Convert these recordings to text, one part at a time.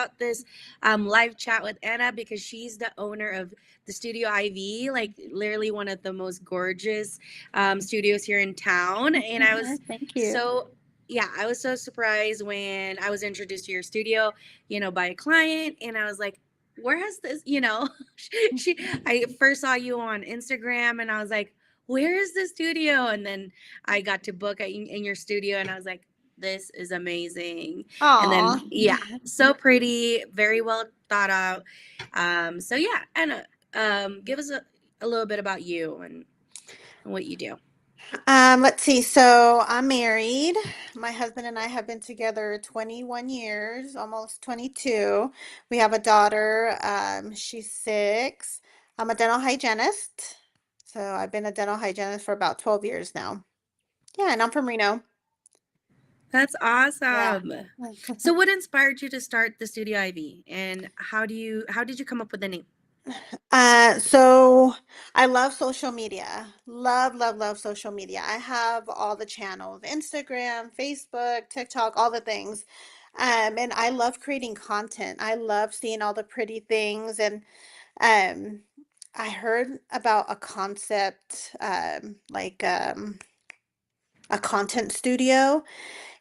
about this live chat with Anna because she's the owner of the Studio IV, like literally one of the most gorgeous studios here in town. And I was Thank you. so yeah, I was so surprised when I was introduced to your studio, by a client, and I was like, where has this, I first saw you on Instagram, and I was like, where is the studio? And then I got to book in your studio, and I was like, this is amazing. And Aw. then, yeah, so pretty, very well thought out. So yeah, and give us a little bit about you and what you do. Let's see. So I'm married. My husband and I have been together 21 years, almost 22. We have a daughter. She's 6. I'm a dental hygienist. So I've been a dental hygienist for about 12 years now. Yeah, and I'm from Reno. That's Yeah. awesome. So what inspired you to start the Studio IV, and how did you come up with the name? So I love social media. Love, love, love social media. I have all the channels, Instagram, Facebook, TikTok, all the things. And I love creating content. I love seeing all the pretty things. And um, I heard about a concept, a content studio.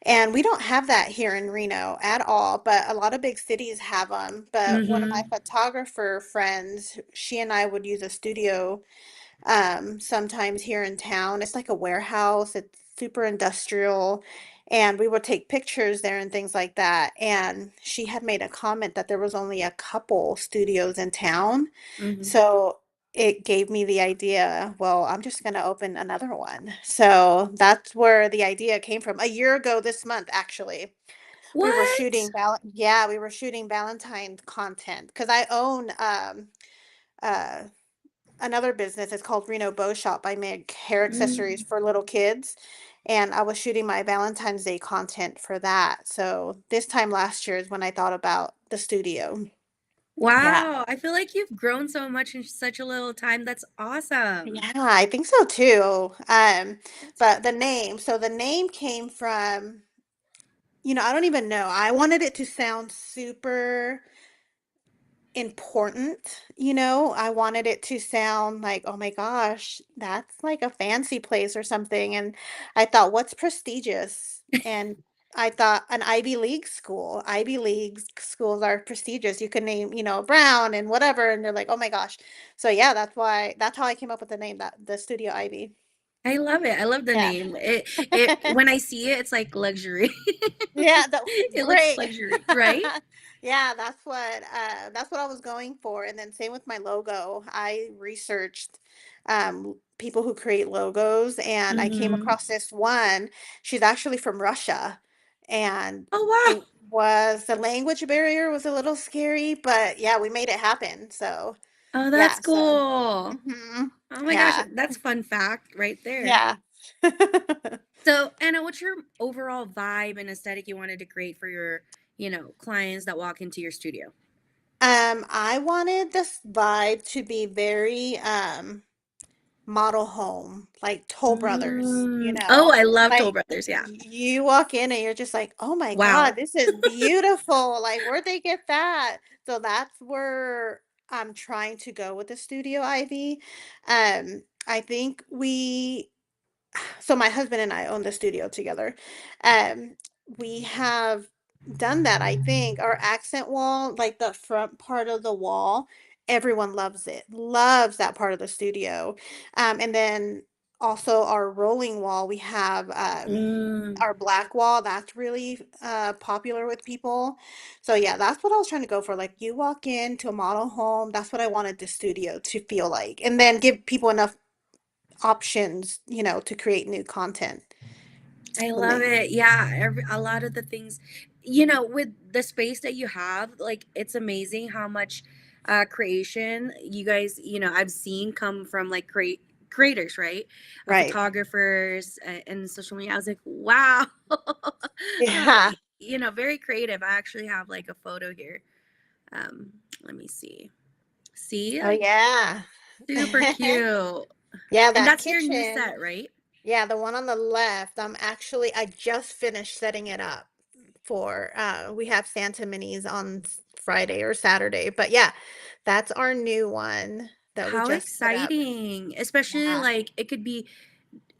And we don't have that here in Reno at all, but a lot of big cities have them. But one of my Mm-hmm. photographer friends, she and I would use a studio sometimes here in town. It's like a warehouse, it's super industrial. And we would take pictures there and things like that. And she had made a comment that there was only a couple studios in town. Mm-hmm. So it gave me the idea, well, I'm just going to open another one. So that's where the idea came from. A year ago this month, actually. What? We were shooting Valentine's content because I own uh another business. It's called Reno Bow Shop. I make hair accessories Mm. for little kids, and I was shooting my Valentine's Day content for that. So this time last year is when I thought about the studio. Yeah. Wow, I feel like you've grown so much in such a little time. That's awesome. Yeah, I think so too. That's But the name came from, I don't even know. I wanted it to sound super important, I wanted it to sound like, oh my gosh, that's like a fancy place or something. And I thought, what's prestigious? And I thought an Ivy League school. Ivy League schools are prestigious. You can name, Brown and whatever, and they're like, oh my gosh. So yeah, that's how I came up with the name, that the Studio Ivy. I love it. I love the Yeah. name. It when I see it, it's like luxury. Yeah, It looks great. luxury, right? Yeah, that's what I was going for. And then same with my logo. I researched people who create logos, and I came Mm-hmm. across this one. She's actually from Russia, and Oh it wow. was the language barrier was a little scary, but yeah, we made it happen. So Oh, that's yeah, so cool. mhm, Oh my gosh, yeah, that's fun fact right there. yeah. So, Anna, what's your overall vibe and aesthetic you wanted to create for your, clients that walk into your studio? I wanted this vibe to be very model home, like Toll Brothers, Oh, I love Toll like Brothers. Yeah. you walk in and you're just like, oh my God, Wow. this is beautiful. Like, where'd they get that? So that's where I'm trying to go with the Studio Ivy. I think so my husband and I own the studio together. Um, we have done that, I think. Our accent wall, like the front part of the wall, everyone loves it. Loves that part of the studio. And then also our rolling wall, we have Mm, our black wall, that's really popular with people. So yeah, that's what I was trying to go for. Like you walk into a model home, that's what I wanted the studio to feel like. And then give people enough options, to create new content I when love they. it. Yeah, a lot of the things, with the space that you have, like it's amazing how much creation you guys, I've seen come from like creators, right? Right. Photographers and social media. I was like, wow. uh, Yeah. very creative. I actually have like a photo here. Let me see. See, Oh like yeah. super cute. Yeah, And that that's your new kitchen. set, right? Yeah, the one on the left. I just finished setting it up for we have Santa minis on Friday or Saturday. But yeah, that's our new one that we How just put up. exciting. Especially Yeah. like it could be,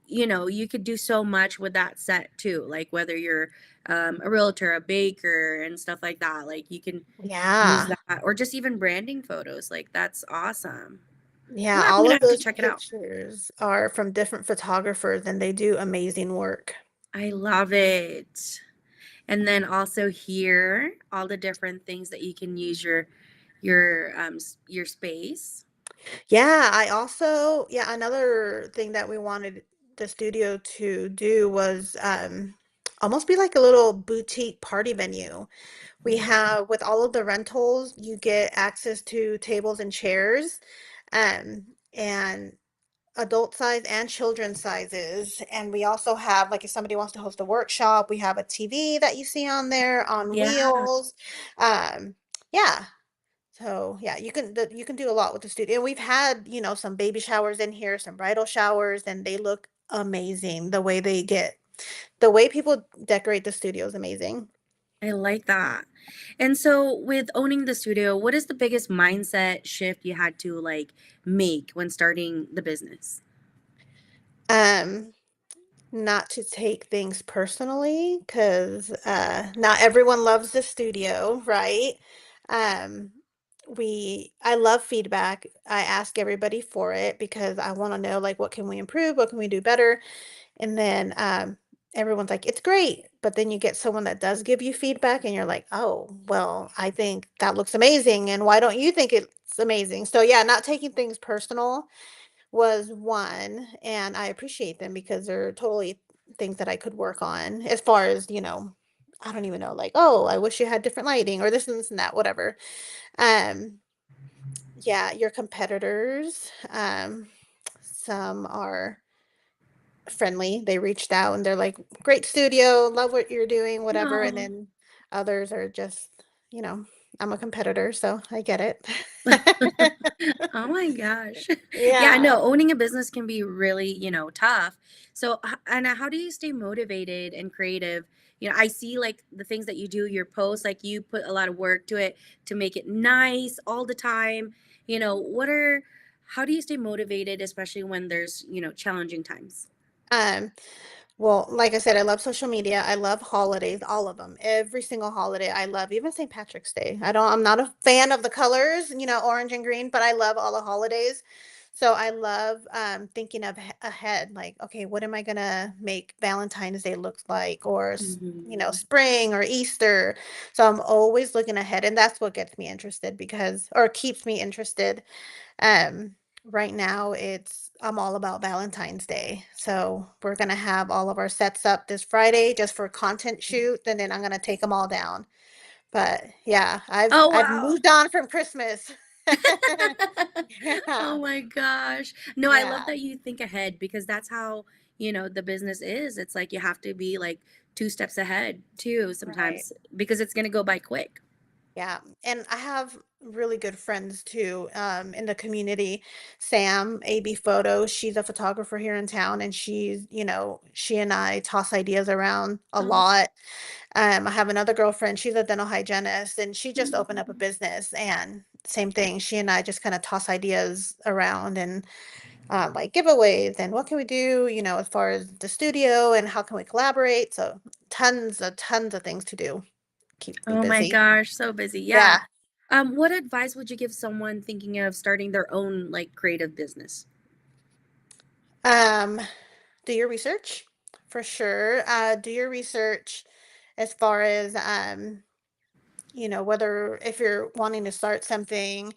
you could do so much with that set too. Like whether you're a realtor, a baker, and stuff like that. Like you can use Yeah. that, or just even branding photos. Like that's awesome. Yeah, I'm all gonna of have to those check it out. pictures are from different photographers and they do amazing work. I love it. And then also here, all the different things that you can use your space. Yeah, I also yeah, another thing that we wanted the studio to do was almost be like a little boutique party venue. We have with all of the rentals, you get access to tables and chairs, and adult size and children's sizes. And we also have, like, if somebody wants to host a workshop, we have a TV that you see on there on Yeah. wheels. Um, yeah. So yeah, you can do a lot with the studio. And we've had, some baby showers in here, some bridal showers, and they look amazing. The way people decorate the studio is amazing. I like that. And so with owning the studio, what is the biggest mindset shift you had to like make when starting the business? Um, Not to take things personally, because not everyone loves the studio, right? Um, I love feedback. I ask everybody for it because I want to know, like, what can we improve? What can we do better? And then everyone's like, it's great. But then you get someone that does give you feedback, and you're like, oh, well, I think that looks amazing. And why don't you think it's amazing? So, yeah, not taking things personal was one, and I appreciate them because they're totally things that I could work on as far as, I don't even know, like, oh, I wish you had different lighting or this and that, whatever. Um, yeah, your competitors, some are friendly. They reached out and they're like, great studio, love what you're doing, whatever. And No. then others are just, you know, I'm a competitor, so I get it. Oh my gosh. Yeah, Yeah. no, owning a business can be really, tough. So, and how do you stay motivated and creative? I see like the things that you do, your posts, like you put a lot of work to it to make it nice all the time. How do you stay motivated, especially when there's, challenging times? Um, Well, like I said, I love social media. I love holidays, all of them. Every single holiday I love, even St. Patrick's Day. I'm not a fan of the colors, orange and green, but I love all the holidays. So I love thinking of ahead, like, okay, what am I gonna make Valentine's Day look like, or Mhm. spring or Easter. So I'm always looking ahead, and that's what gets me interested or keeps me interested. um, right now I'm all about Valentine's Day. So we're gonna have all of our sets up this Friday just for content shoot, and then I'm gonna take them all down. But yeah, I've Oh, I've wow. moved on from Christmas. Yeah, Oh my gosh. No, I love yeah, that you think ahead because that's how, the business is. It's like you have to be like two steps ahead too right. sometimes because it's going to go by quick. Yeah, and I have really good friends too, in the community. Sam, AB Photo, she's a photographer here in town, and she and I toss ideas around a Oh, lot. I have another girlfriend, she's a dental hygienist, and she just opened up a mhm. business, and same thing. She and I just kind of toss ideas around, and like giveaways and what can we do, as far as the studio and how can we collaborate. So tons of things to do. Keeps me Oh my busy. gosh, so busy. Yeah. Yeah. What advice would you give someone thinking of starting their own like creative business? Um, do your research for sure. Do your research as far as whether if you're wanting to start something,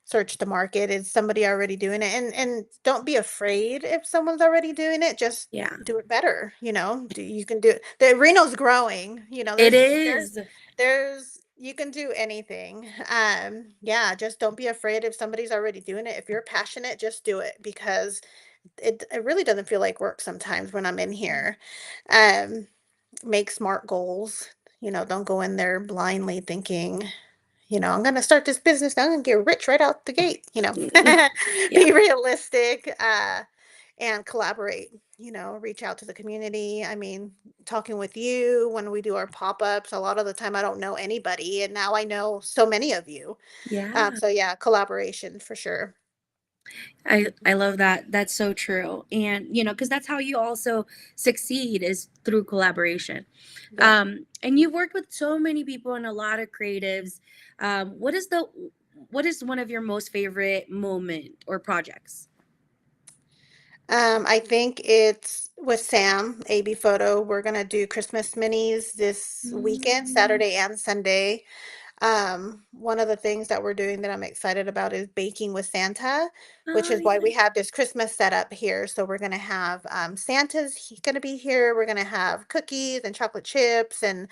search the market. Is somebody already doing it? And don't be afraid if someone's already doing it. Just Yeah. do it better. You can do it. The Reno's growing. It There's is. you can do anything. Yeah, just don't be afraid if somebody's already doing it. If you're passionate, just do it because it really doesn't feel like work sometimes when I'm in here. Um, Make smart goals. Don't go in there blindly thinking, I'm going to start this business. I'm going to get rich right out the gate. Yeah. Be realistic and collaborate. reach out to the community. I mean, talking with you when we do our pop-ups, a lot of the time I don't know anybody, and now I know so many of you. Yeah. So yeah, collaboration for sure. I love that. That's so true. And because that's how you also succeed is through collaboration. Yep. And you've worked with so many people and a lot of creatives. What is one of your most favorite moment or projects? I think it's with Sam, AB Photo. We're gonna do Christmas minis this weekend, Mm, Saturday and Sunday. One of the things that we're doing that I'm excited about is baking with Santa, which oh, is why we yeah. have this Christmas setup here. So we're gonna have Santa's gonna be here. We're gonna have cookies and chocolate chips, and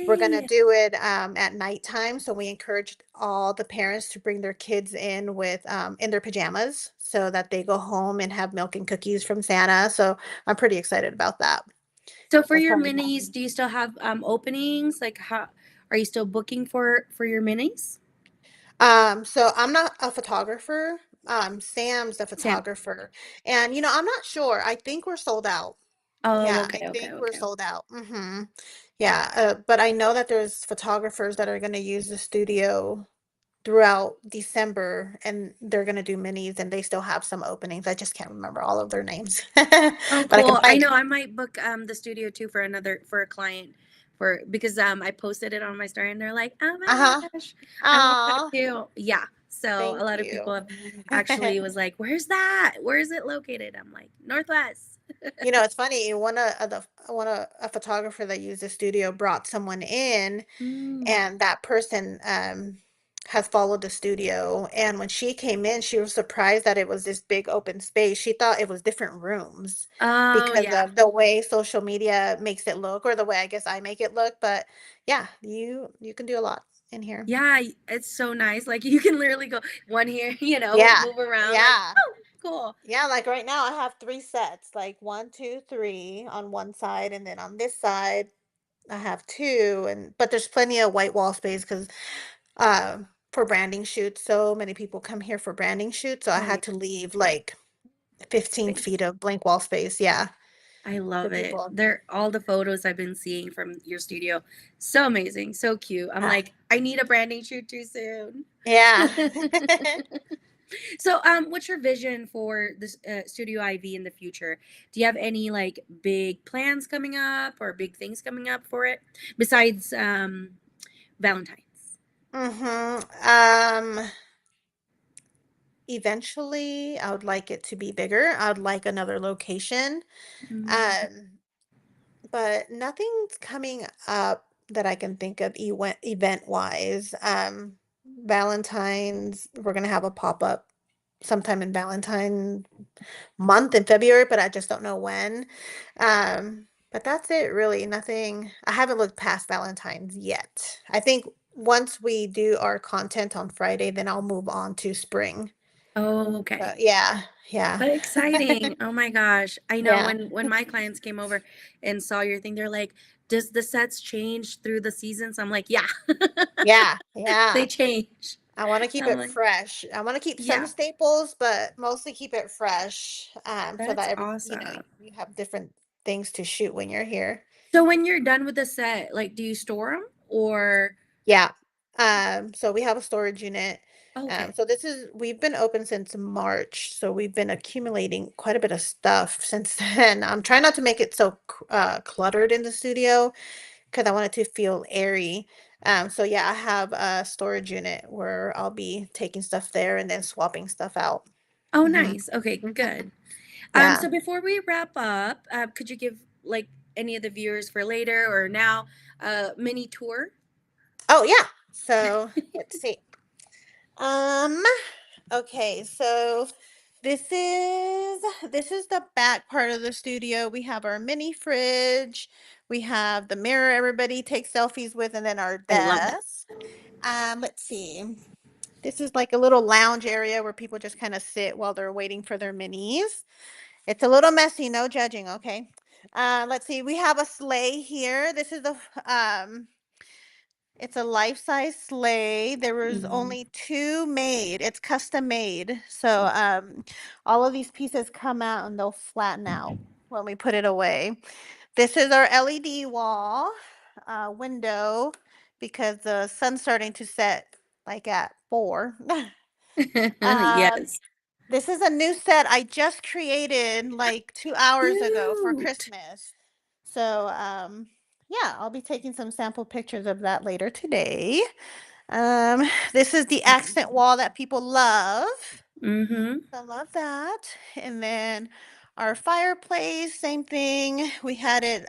we're gonna Yay. do it at nighttime. So we encouraged all the parents to bring their kids in with in their pajamas so that they go home and have milk and cookies from Santa. So I'm pretty excited about that. So for That's your probably minis, do you still have openings? Like how are you still booking for your minis? So I'm not a photographer. Sam's the Sam. photographer. And I'm not sure. I think we're sold out. Oh, Yeah, okay, I okay, think we're okay. sold out. Yeah, but I know that there's photographers that are going to use the studio throughout December, and they're going to do minis, and they still have some openings. I just can't remember all of their names. Oh, But I can cool. I probably know I might book the studio too for a client for because I posted it on my story and they're like, "Oh my Uh-huh. gosh, I want that Aw, too." Yeah. So a thank lot of you. people have actually was like, "Where's that? Where is it located?" I'm like, "Northwest." It's funny, a photographer that used the studio brought someone in, Mm. and that person, has followed the studio, and when she came in, she was surprised that it was this big open space. She thought it was different rooms Oh, because yeah. of the way social media makes it look, or the way I guess I make it look, but yeah, you can do a lot in here. Yeah, it's so nice. Like you can literally go one here, Yeah, move around like, yeah. "Oh, cool." Yeah, like right now I have 3 sets, like 1, 2, 3 on one side, and then on this side I have 2, but there's plenty of white wall space because for branding shoots, so many people come here for branding shoots, so I Oh, yeah. had to leave like 15 Space. feet of blank wall space, yeah, I for love it. people. They're all the photos I've been seeing from your studio. So amazing, so cute. I'm Ah, like, I need a branding shoot too soon. yeah. So, what's your vision for this Studio IV in the future? Do you have any like big plans coming up or big things coming up for it besides Valentine's? Mhm, eventually, I would like it to be bigger. I would like another location, Mm. um, but nothing's coming up that I can think of event-wise. Valentine's, we're gonna have a pop-up sometime in Valentine month in February, but I just don't know when. But that's it really. Nothing. I haven't looked past Valentine's yet. I think once we do our content on Friday, then I'll move on to spring. Oh, okay. But yeah, yeah. But exciting. Oh my gosh. I know Yeah. when my clients came over and saw your thing, they're like, "Does the sets change through the seasons?" I'm like, "Yeah." Yeah, They yeah. change. I want to keep I'm it like, fresh. I want to keep some "Yeah, staples, but mostly keep it fresh. So that's that awesome." you have different things to shoot when you're here. So when you're done with the set, like, do you store them or Yeah. So we have a storage unit. oh, okay. So we've been open since March, so we've been accumulating quite a bit of stuff since then. I'm trying not to make it so cluttered in the studio because I want it to feel airy. So yeah, I have a storage unit where I'll be taking stuff there and then swapping stuff out. Oh, hmm nice. Okay, good. Yeah. So before we wrap up, could you give like any of the viewers for later or now a mini tour? Oh yeah. So let's see. Um, okay, so this is the back part of the studio. We have our mini fridge, we have the mirror everybody takes selfies with, and then our I love that. desk. Let's see. This is like a little lounge area where people just kind of sit while they're waiting for their minis. It's a little messy, no judging, okay? Let's see. We have a sleigh here. This is the it's a life-size sleigh. There was Mm. only 2 made. It's custom made. So, all of these pieces come out and they'll flatten out when we put it away. This is our LED wall window because the sun's starting to set like at 4. um, Yes. this is a new set I just created like 2 hours ago for Cute. Christmas. So yeah, I'll be taking some sample pictures of that later today. This is the accent wall that people love. Mm-hmm. I love that. And then our fireplace, same thing. We had it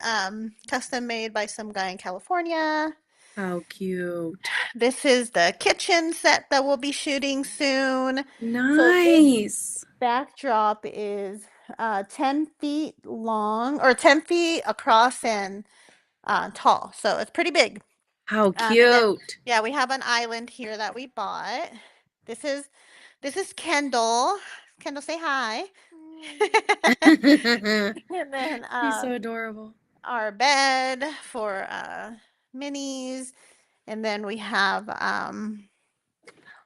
custom made by some guy in California. How cute. This is the kitchen set that we'll be shooting soon. So this Nice. backdrop is 10 feet long or 10 feet across and tall. So it's pretty big. How And then, cute. yeah, we have an island here that we bought. This is this is Kendall. Kendall, say hi. And then He's so adorable. our bed for minis, and then we have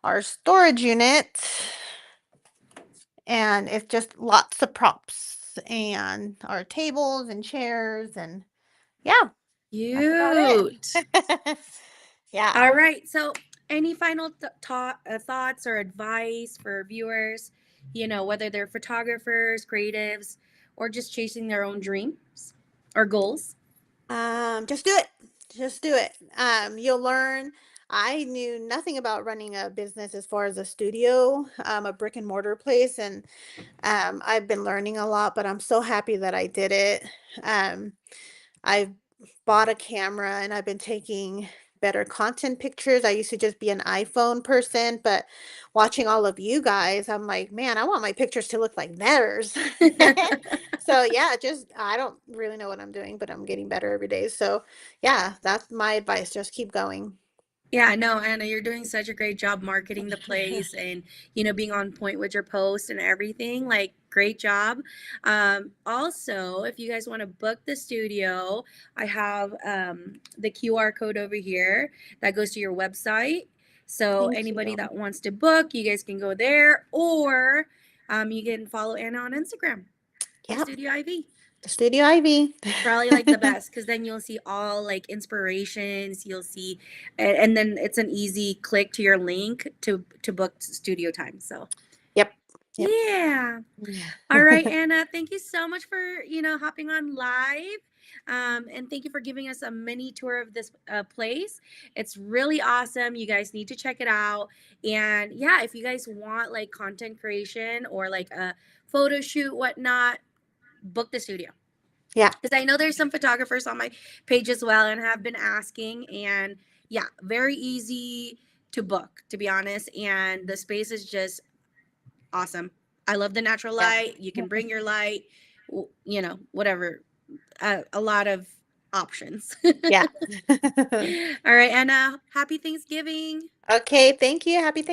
our storage unit, and it's just lots of props and our tables and chairs, and yeah, that's about Cute. it. All Yeah. right. So, any final thoughts or advice for viewers? Whether they're photographers, creatives, or just chasing their own dreams or goals. Just do it. Just do it. You'll learn. I knew nothing about running a business as far as a studio, a brick and mortar place, and I've been learning a lot. But I'm so happy that I did it. Um, I've bought a camera and I've been taking better content pictures. I used to just be an iPhone person, but watching all of you guys, I'm like, man, I want my pictures to look like theirs. So yeah, just I don't really know what I'm doing, but I'm getting better every day. So yeah, that's my advice. Just keep going. Yeah, no, Anna, you're doing such a great job marketing the place and, being on point with your post and everything. Like, great job. Also, if you guys want to book the studio, I have the QR code over here that goes to your website. So, Thank anybody you. that wants to book, you guys can go there, or you can follow Anna on Instagram, the Yep, Studio IV. the Studio Ivy. It's probably like the best because then you'll see all like inspirations. You'll see, and then it's an easy click to your link to book studio time. So Yep. Yep. yeah. All right, Anna. Thank you so much for hopping on live, and thank you for giving us a mini tour of this place. It's really awesome. You guys need to check it out. And yeah, if you guys want like content creation or like a photo shoot, whatnot, book the studio Yeah. because I know there's some photographers on my page as well and have been asking. And yeah, very easy to book, to be honest. And the space is just awesome. I love the natural Yeah. light. You can bring your light, whatever. A lot of options. Yeah. All right, Anna. Happy Thanksgiving. Okay. Thank you. Happy Thanksgiving.